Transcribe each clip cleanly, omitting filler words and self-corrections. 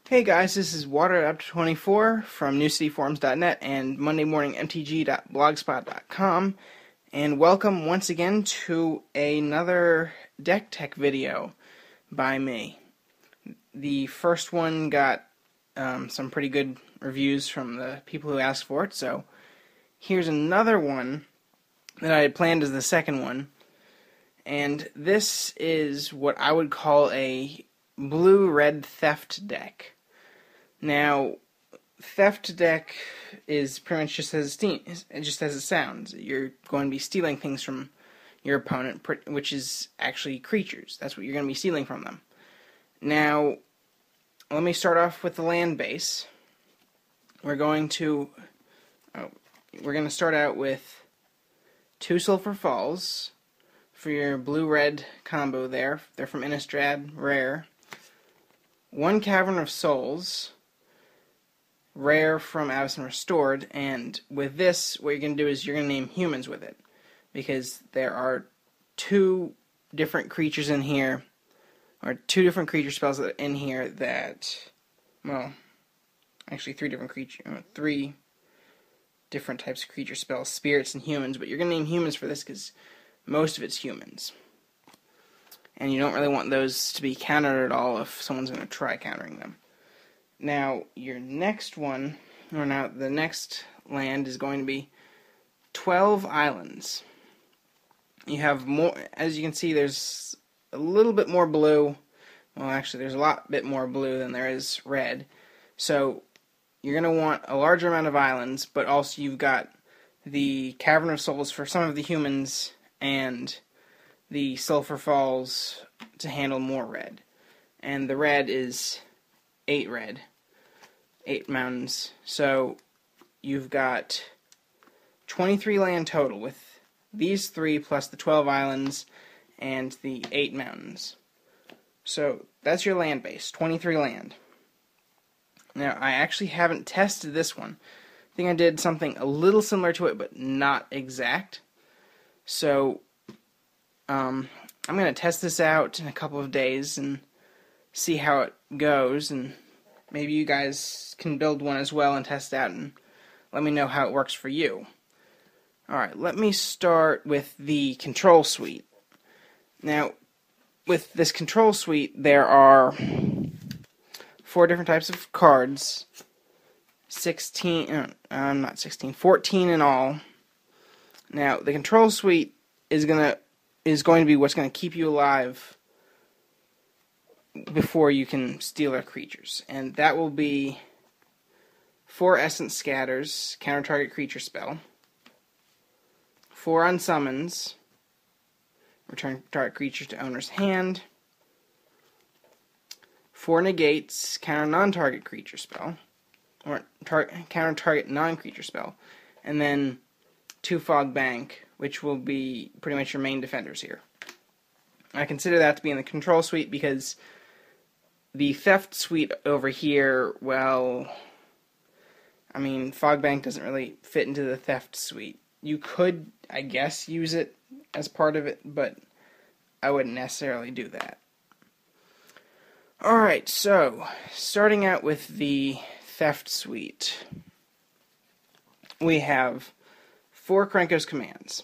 Hey guys, this is WaterAdapter24 from NewCityForums.net and MondayMorningMTG.blogspot.com, and welcome once again to another deck tech video by me. The first one got some pretty good reviews from the people who asked for it, so here's another one that I had planned as the second one, and this is what I would call a blue-red theft deck. Now, theft deck is pretty much just as it sounds. You're going to be stealing things from your opponent, which is actually creatures. That's what you're going to be stealing from them. Now, let me start off with the land base. We're going to start out with 2 Sulphur Falls for your blue-red combo there. They're from Innistrad, rare. 1 Cavern of Souls, rare from Avacyn Restored, and with this, what you're going to do is you're going to name humans with it, because there are 2 different creatures in here, or 2 different creature spells in here that, well, actually 3 different types of creature spells, spirits and humans, but you're going to name humans for this because most of it's humans. And you don't really want those to be countered at all if someone's going to try countering them. Now, your next one, the next land is going to be 12 islands. You have more, as you can see, there's a little bit more blue. Well, actually, there's a bit more blue than there is red. So, you're going to want a larger amount of islands, but also you've got the Cavern of Souls for some of the humans, and the Sulphur Falls to handle more red. And the red is 8 red. 8 mountains. So you've got 23 land total with these 3 plus the 12 islands and the 8 mountains. So that's your land base, 23 land. Now, I actually haven't tested this one. I think I did something a little similar to it, but not exact. So I'm going to test this out in a couple of days and see how it goes, and maybe you guys can build one as well and test it out and let me know how it works for you. Alright, let me start with the control suite. Now, with this control suite, there are 4 different types of cards. 14 in all. Now, the control suite is going to be what's going to keep you alive before you can steal their creatures. And that will be 4 Essence Scatters, counter target creature spell. 4 Unsummons, return target creature to owner's hand. 4 Negates, counter non-target creature spell, or counter target non-creature spell. And then 2 Fog Bank, which will be pretty much your main defenders here. I consider that to be in the control suite because the theft suite over here, well, I mean, Fog Bank doesn't really fit into the theft suite. You could, I guess, use it as part of it, but I wouldn't necessarily do that. Alright, so, starting out with the theft suite, we have 4 Krenko's Commands.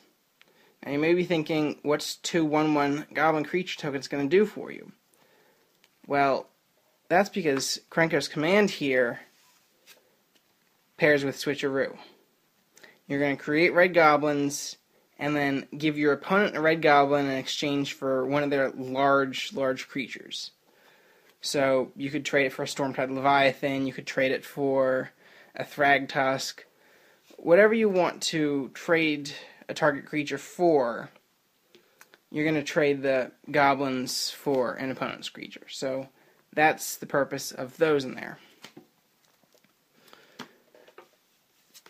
Now you may be thinking, what's 2 1/1 Goblin creature tokens going to do for you? Well, that's because Krenko's Command here pairs with Switcheroo. You're going to create red goblins and then give your opponent a red goblin in exchange for one of their large creatures. So you could trade it for a Stormtide Leviathan, you could trade it for a Thragtusk, whatever you want to trade a target creature for, you're going to trade the goblins for an opponent's creature. So that's the purpose of those in there.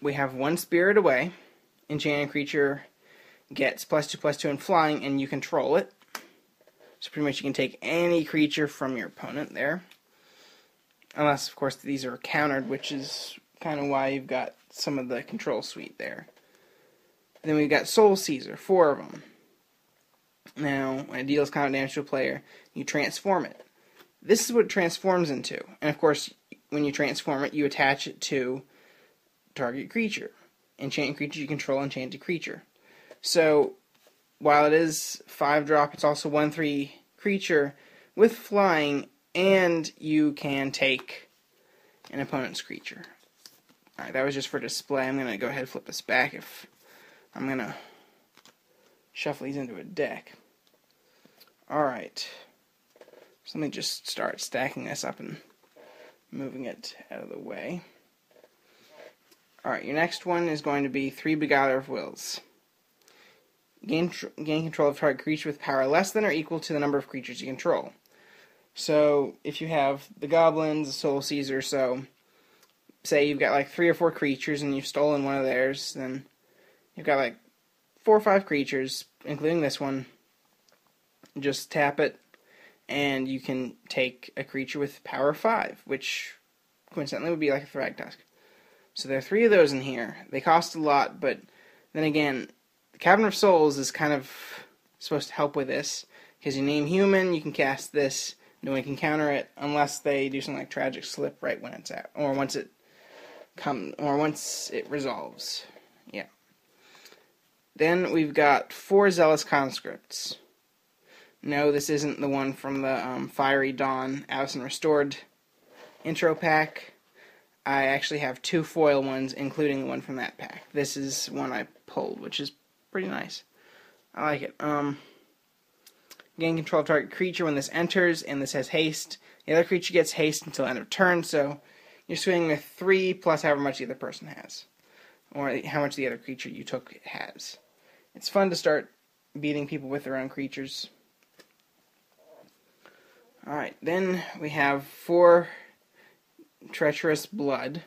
We have 1 Spirit Away. Enchanted creature gets +2/+2 in flying, and you control it. So pretty much you can take any creature from your opponent there. Unless, of course, these are countered, which is kind of why you've got some of the control suite there. Then we've got Soul Caesar, 4 of them. Now, when it deals combat damage to a player, you transform it. This is what it transforms into. And of course, when you transform it, you attach it to target creature. Enchanted creature you control, enchanted creature. So, while it is 5-drop, it's also 1/3 creature with flying, and you can take an opponent's creature. Alright, that was just for display. I'm going to go ahead and flip this back if I'm going to shuffle these into a deck. Alright, so let me just start stacking this up and moving it out of the way. Alright, your next one is going to be 3 Beguiler of Wills. Gain control of target creature with power less than or equal to the number of creatures you control. So, if you have the goblins, the Soul Caesar, so say you've got like 3 or 4 creatures and you've stolen one of theirs, then you've got like 4 or 5 creatures, including this one. Just tap it, and you can take a creature with power 5, which coincidentally would be like a Thragtusk. So there are 3 of those in here. They cost a lot, but then again, the Cavern of Souls is kind of supposed to help with this, because you name human, you can cast this, no one can counter it, unless they do something like Tragic Slip right when it's out, or once it resolves. Yeah. Then we've got 4 Zealous Conscripts. No, this isn't the one from the Fiery Dawn Alice Restored intro pack. I actually have 2 foil ones, including the one from that pack. This is one I pulled, which is pretty nice. I like it. Gain control of target creature when this enters, and this has haste. The other creature gets haste until end of turn, so you're swinging with 3 plus however much the other person has, or how much the other creature you took has. It's fun to start beating people with their own creatures. Alright, then we have 4 Treacherous Blood,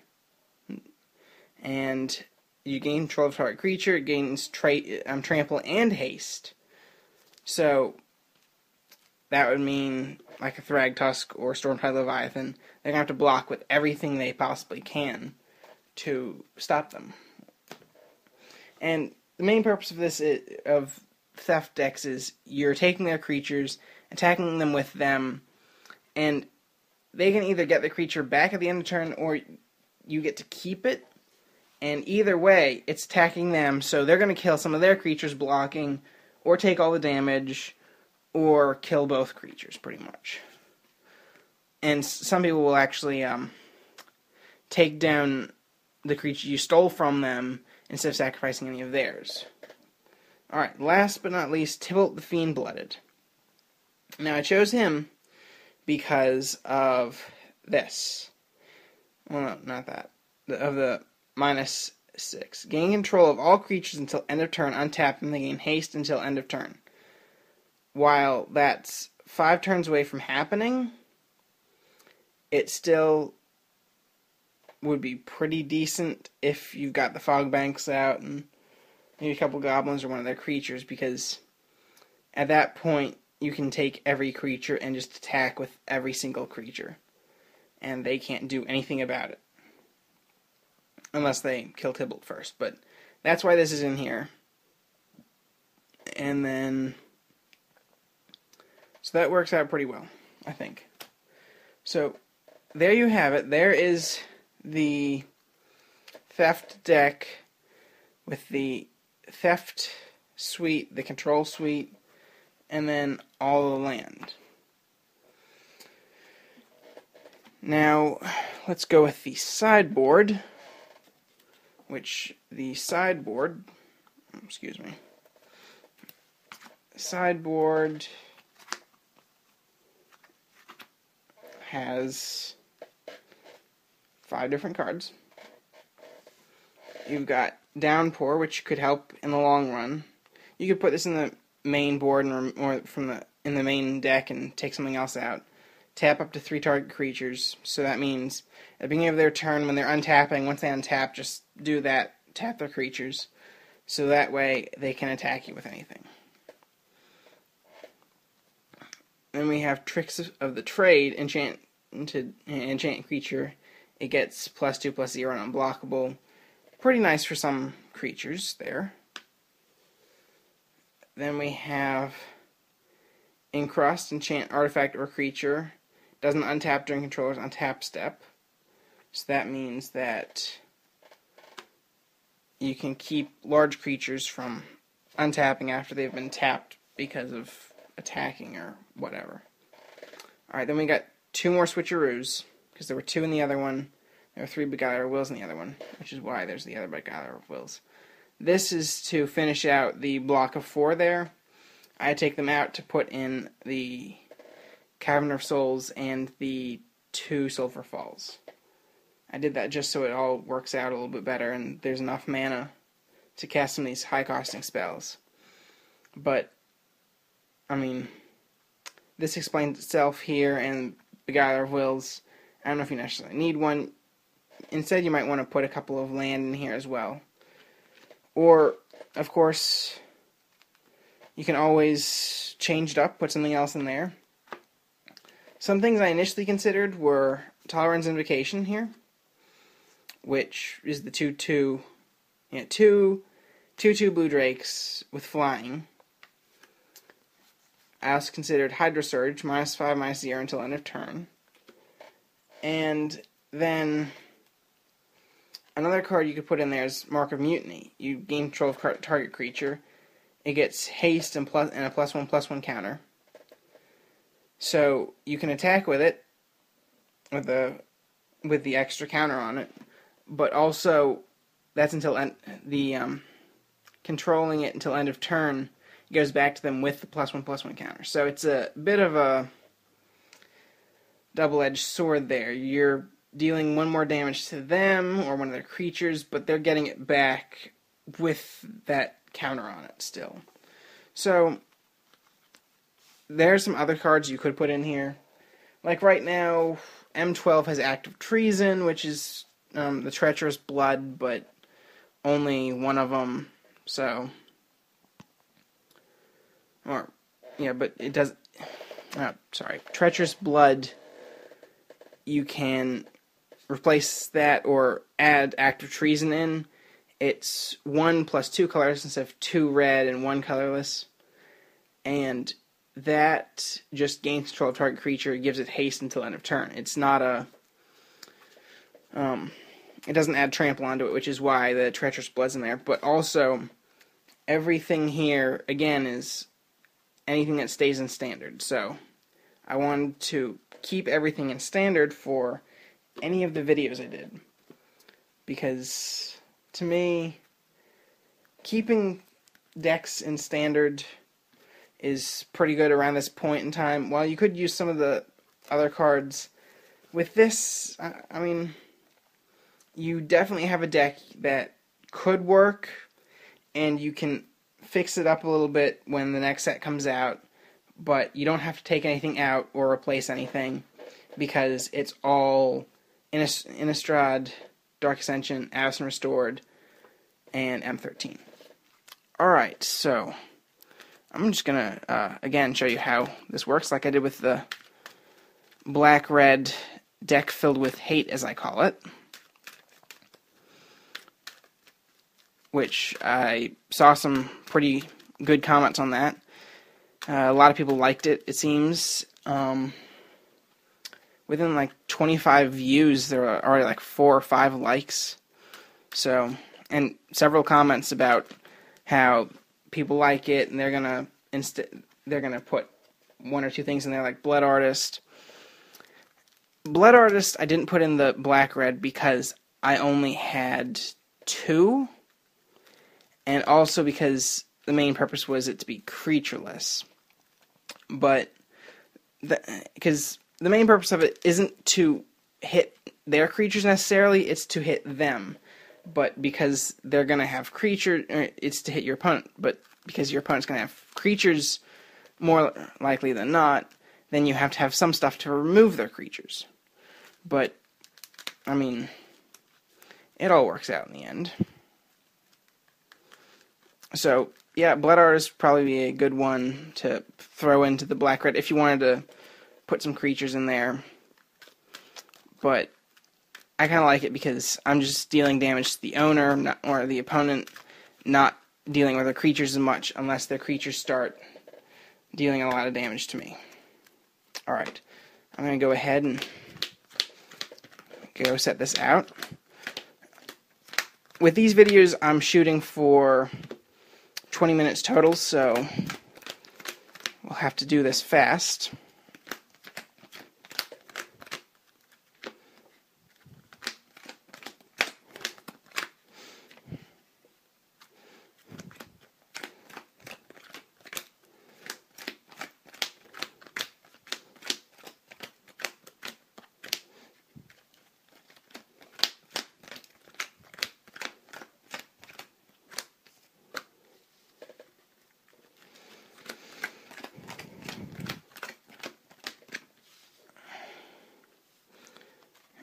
and you gain control of target creature. It gains trample and haste. So that would mean like a Thragtusk or Stormtide Leviathan, they're going to have to block with everything they possibly can to stop them. And the main purpose of this of theft decks is you're taking their creatures, attacking them with them, and they can either get the creature back at the end of turn, or you get to keep it. And either way, it's attacking them, so they're going to kill some of their creatures blocking, or take all the damage, or kill both creatures, pretty much. And some people will actually take down the creature you stole from them instead of sacrificing any of theirs. Alright, last but not least, Tybalt the Fiend-Blooded. Now, I chose him because of this. Well, no, not that. Of the -6. Gain control of all creatures until end of turn, untap them, they gain haste until end of turn. While that's 5 turns away from happening, it still would be pretty decent if you've got the Fog Banks out and maybe a couple goblins or one of their creatures, because at that point you can take every creature and just attack with every single creature, and they can't do anything about it unless they kill Tybalt first. But that's why this is in here. And then so that works out pretty well, I think. So there you have it. There is the theft deck with the theft suite, the control suite, and then all the land. Now, let's go with the sideboard, which the sideboard, sideboard has 5 different cards. You've got Downpour, which could help in the long run. You could put this in the main board or in the main deck and take something else out. Tap up to 3 target creatures. So that means at the beginning of their turn, when they're untapping, once they untap, just do that. Tap their creatures. So that way they can attack you with anything. Then we have Tricks of the Trade. Enchant creature. It gets +2/+0 and unblockable. Pretty nice for some creatures there. Then we have Encrust, enchant artifact or creature. Doesn't untap during controller's untap step. So that means that you can keep large creatures from untapping after they've been tapped because of attacking or whatever. Alright, then we got 2 more switcheroos, because there were 2 in the other one. There were 3 Beguiler of Wills in the other one, which is why there's the other Beguiler of Wills. This is to finish out the block of 4 there. I take them out to put in the Cavern of Souls and the 2 Sulphur Falls. I did that just so it all works out a little bit better and there's enough mana to cast some of these high-costing spells. But, I mean, this explains itself here, and Beguiler of Wills, I don't know if you necessarily need one. Instead, you might want to put a couple of land in here as well. Or, of course, you can always change it up, put something else in there. Some things I initially considered were Tolerance Invocation here, which is the 2/2, yeah, 2/2 blue drakes with flying. I also considered Hydro Surge, -5, -0 until end of turn. And then another card you could put in there is Mark of Mutiny. You gain control of target creature. It gets haste and a +1/+1 counter. So you can attack with it, with the extra counter on it, but also that's until controlling it until end of turn. It goes back to them with the +1/+1 counter. So it's a bit of a double-edged sword there. You're dealing 1 more damage to them or one of their creatures, but they're getting it back with that counter on it still. So there's some other cards you could put in here. Like right now, M12 has Act of Treason, which is the Treacherous Blood, but only one of them. So, or yeah, but it does. Treacherous Blood. You can replace that or add Act of Treason in. It's 1 + 2 colors instead of 2 red and 1 colorless. And that just gains control of target creature. It gives it haste until end of turn. It's not a... it doesn't add trample onto it, which is why the Treacherous Blood's in there. But also, everything here, again, is anything that stays in standard. So, I wanted to keep everything in standard for any of the videos I did. Because, to me, keeping decks in standard is pretty good around this point in time. While you could use some of the other cards, with this, I mean, you definitely have a deck that could work, and you can fix it up a little bit when the next set comes out, but you don't have to take anything out or replace anything, because it's all Innistrad, Dark Ascension, Avacyn Restored, and M13. Alright, so I'm just going to, again, show you how this works, like I did with the black-red deck filled with hate, as I call it, which I saw some pretty good comments on that. A lot of people liked it, it seems. Within like 25 views, there are already like 4 or 5 likes. So, and several comments about how people like it, and they're gonna put 1 or 2 things in there, like Blood Artist. Blood Artist, I didn't put in the black-red because I only had 2, and also because the main purpose was it to be creatureless. But, because the main purpose of it isn't to hit their creatures necessarily, it's to hit them. But because they're going to have creatures, it's to hit your opponent. But because your opponent's going to have creatures more likely than not, then you have to have some stuff to remove their creatures. But, I mean, it all works out in the end. So, yeah, Blood Artist would probably be a good one to throw into the black-red if you wanted to put some creatures in there. But I kind of like it because I'm just dealing damage to the owner or the opponent, not dealing with their creatures as much unless their creatures start dealing a lot of damage to me. Alright, I'm going to go ahead and go set this out. With these videos, I'm shooting for 20 minutes total, so we'll have to do this fast.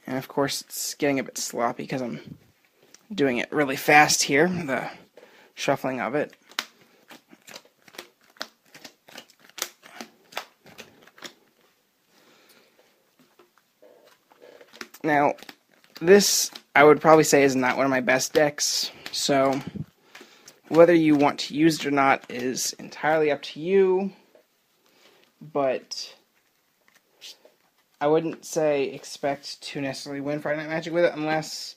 And of course, it's getting a bit sloppy because I'm doing it really fast here, the shuffling of it. Now, this, I would probably say, is not one of my best decks, so whether you want to use it or not is entirely up to you, but I wouldn't say expect to necessarily win Friday Night Magic with it unless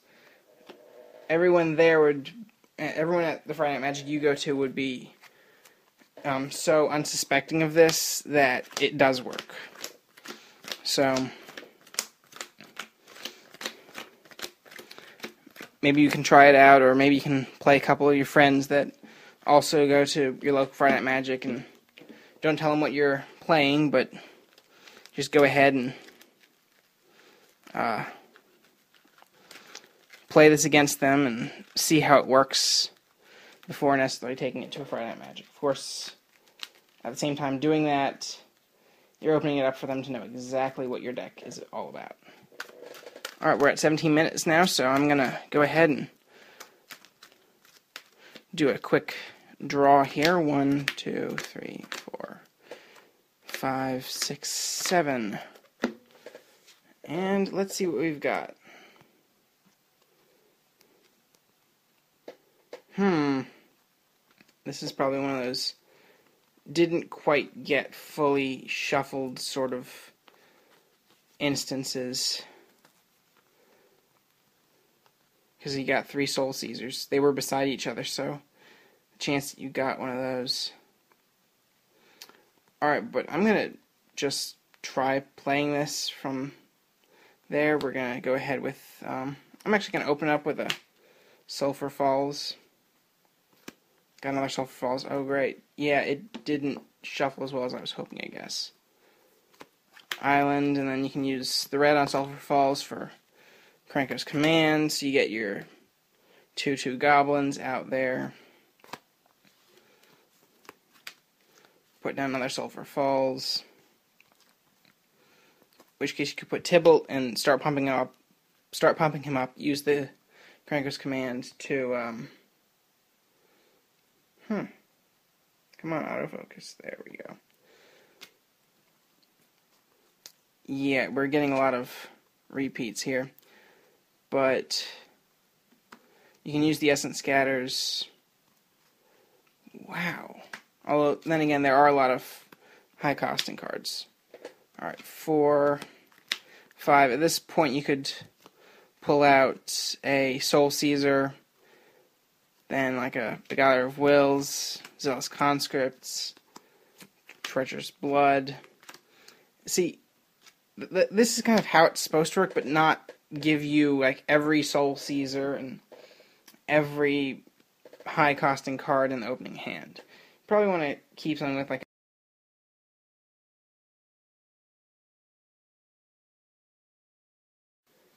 everyone at the Friday Night Magic you go to would be so unsuspecting of this that it does work. So maybe you can try it out, or maybe you can play a couple of your friends that also go to your local Friday Night Magic, and don't tell them what you're playing, but just go ahead and play this against them and see how it works before necessarily taking it to a Friday Night Magic. Of course, at the same time doing that, you're opening it up for them to know exactly what your deck is all about. Alright, we're at 17 minutes now, so I'm going to go ahead and do a quick draw here. 1, 2, 3, 4, 5, 6, 7. And let's see what we've got. This is probably one of those didn't quite get fully shuffled sort of instances. Because you got 3 Soul Caesars. They were beside each other, so the chance that you got one of those. Alright, but I'm going to just try playing this from there. We're going to go ahead with, I'm actually going to open up with a Sulphur Falls. Got another Sulphur Falls. Oh, great. Yeah, it didn't shuffle as well as I was hoping, I guess. Island, and then you can use the red on Sulphur Falls for Krenko's Command, so you get your 2/2 goblins out there. Put down another Sulphur Falls. In which case you could put Tybalt and start pumping him up. Use the Krenko's Command to come on, autofocus. There we go. Yeah, we're getting a lot of repeats here. But you can use the Essence Scatters. Wow. Although, then again, there are a lot of high-costing cards. Alright, 4, 5. At this point, you could pull out a Soul Caesar, then like a Beguiler of Wills, Zealous Conscripts, Treacherous Blood. See, this is kind of how it's supposed to work, but not give you like every Soul Caesar and every high-costing card in the opening hand. You probably want to keep something with like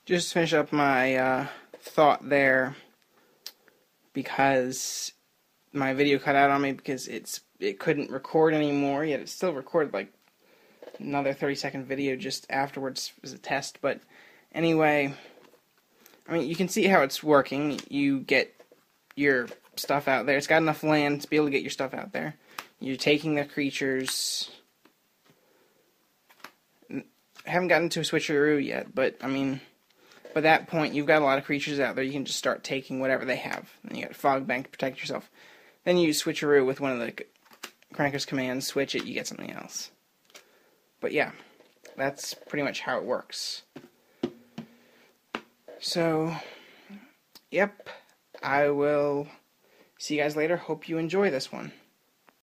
just to finish up my thought there, because my video cut out on me because it couldn't record anymore, yet it still recorded like another 30-second video just afterwards as a test. But anyway, I mean, you can see how it's working. You get your stuff out there. It's got enough land to be able to get your stuff out there. You're taking the creatures. I haven't gotten to a switcheroo yet, but I mean, by that point, you've got a lot of creatures out there. You can just start taking whatever they have. Then you got Fog Bank to protect yourself. Then you switcheroo with one of the Krenko's commands, switch it, you get something else. But yeah, that's pretty much how it works. So, yep, I will see you guys later. Hope you enjoy this one.